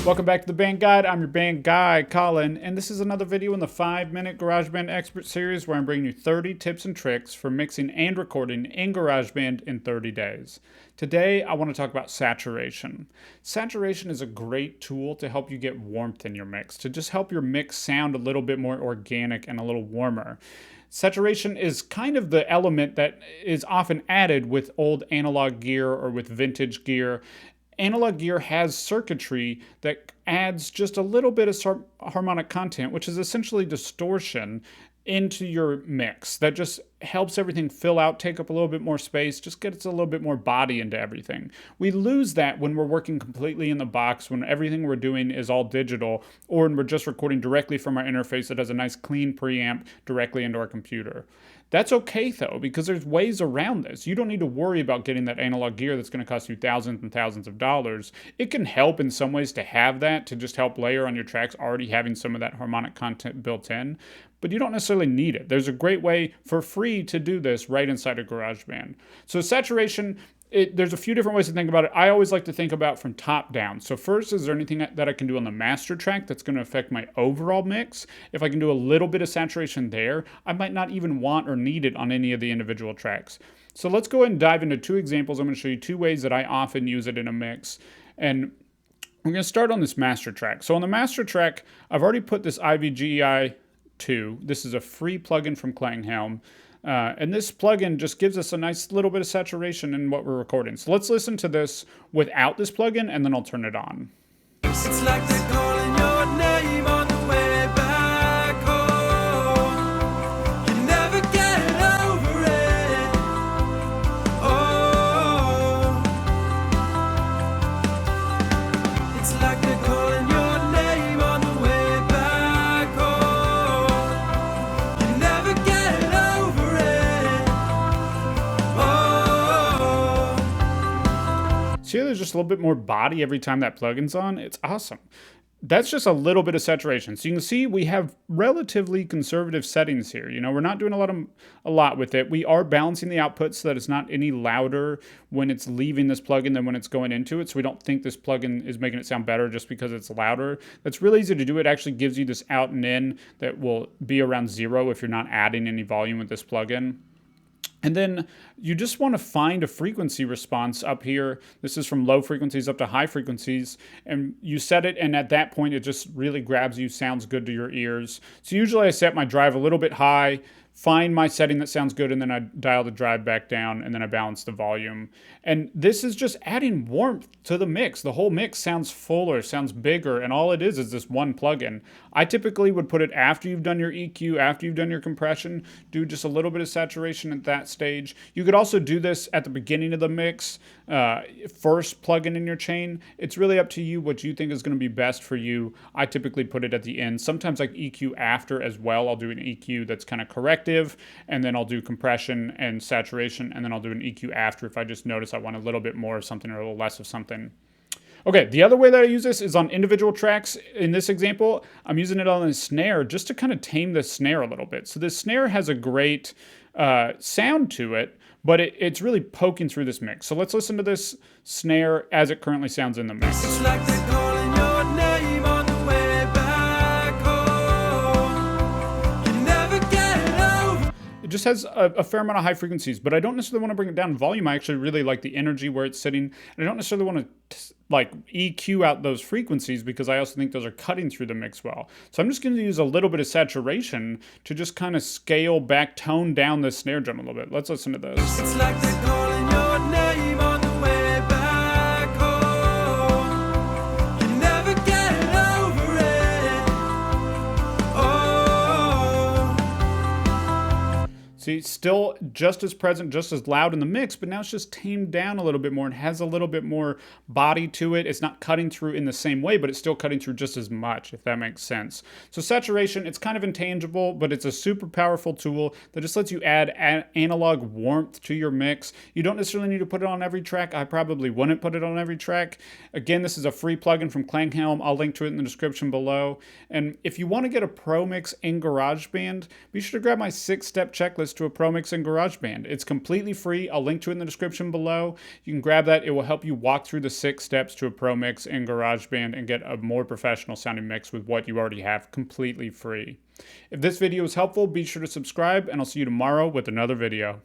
Welcome back to the Band Guide. I'm your band guy, Colin, and this is another video in the 5-minute GarageBand Expert series where I'm bringing you 30 tips and tricks for mixing and recording in GarageBand in 30 days. Today, I want to talk about saturation. Saturation is a great tool to help you get warmth in your mix, to just help your mix sound a little bit more organic and a little warmer. Saturation is kind of the element that is often added with old analog gear or with vintage gear. Analog gear has circuitry that adds just a little bit of harmonic content, which is essentially distortion, into your mix. That just helps everything fill out, take up a little bit more space, just gets a little bit more body into everything. We lose that when we're working completely in the box, when everything we're doing is all digital, or when we're just recording directly from our interface that has a nice clean preamp directly into our computer. That's okay though, because there's ways around this. You don't need to worry about getting that analog gear that's going to cost you thousands and thousands of dollars. It can help in some ways to have that, to just help layer on your tracks already having some of that harmonic content built in, but you don't necessarily need it. There's a great way for free to do this right inside of GarageBand. So saturation, there's a few different ways to think about it. I always like to think about from top down. So first, is there anything that I can do on the master track that's going to affect my overall mix? If I can do a little bit of saturation there, I might not even want or need it on any of the individual tracks. So let's go ahead and dive into two examples. I'm going to show you two ways that I often use it in a mix. And we're going to start on this master track. So on the master track, I've already put this IVGI 2. This is a free plugin from Klanghelm. And this plugin just gives us a nice little bit of saturation in what we're recording. So let's listen to this without this plugin, and then I'll turn it on. It's like they're calling your name on the way back home. You never get over it. Oh, it's like they're calling your name on the way back home. You never get over it. Oh. See how there's just a little bit more body every time that plugin's on? It's awesome. That's just a little bit of saturation. So you can see we have relatively conservative settings here. You know, we're not doing a lot with it. We are balancing the output so that it's not any louder when it's leaving this plugin than when it's going into it. So we don't think this plugin is making it sound better just because it's louder. That's really easy to do. It actually gives you this out and in that will be around 0 if you're not adding any volume with this plugin. And then you just want to find a frequency response up here. This is from low frequencies up to high frequencies. And you set it, and at that point, it just really grabs you, sounds good to your ears. So usually I set my drive a little bit high, find my setting that sounds good, and then I dial the drive back down, and then I balance the volume. And this is just adding warmth to the mix. The whole mix sounds fuller, sounds bigger, and all it is this one plugin. I typically would put it after you've done your EQ, after you've done your compression, do just a little bit of saturation at that stage. You could also do this at the beginning of the mix, first plugin in your chain. It's really up to you what you think is going to be best for you. I typically put it at the end. Sometimes like EQ after as well. I'll do an EQ that's kind of corrective, and then I'll do compression and saturation, and then I'll do an EQ after if I just notice I want a little bit more of something or a little less of something. Okay, the other way that I use this is on individual tracks. In this example, I'm using it on the snare just to kind of tame the snare a little bit. So this snare has a great sound to it, but it's really poking through this mix. So let's listen to this snare as it currently sounds in the mix. It's like they're calling your name on the way back home. You never get over. It just has a fair amount of high frequencies, but I don't necessarily want to bring it down in volume. I actually really like the energy where it's sitting. And I don't necessarily want to like EQ out those frequencies because I also think those are cutting through the mix well. So I'm just going to use a little bit of saturation to just kind of scale back, tone down the snare drum a little bit. Let's listen to this. It's like they're calling your name on the way back home. You never get over it. Oh. See, still just as present, just as loud in the mix, but now it's just tamed down a little bit more and has a little bit more body to it. It's not cutting through in the same way, but it's still cutting through just as much, if that makes sense. So saturation, it's kind of intangible, but it's a super powerful tool that just lets you add analog warmth to your mix. You don't necessarily need to put it on every track. I probably wouldn't put it on every track. Again, this is a free plugin from Klanghelm. I'll link to it in the description below. And if you want to get a pro mix in GarageBand, be sure to grab my 6-step checklist to a pro mix in GarageBand. It's completely free. I'll link to it in the description below. You can grab that. It will help you walk through the 6 steps to a pro mix in GarageBand and get a more professional sounding mix with what you already have completely free. If this video was helpful, be sure to subscribe, and I'll see you tomorrow with another video.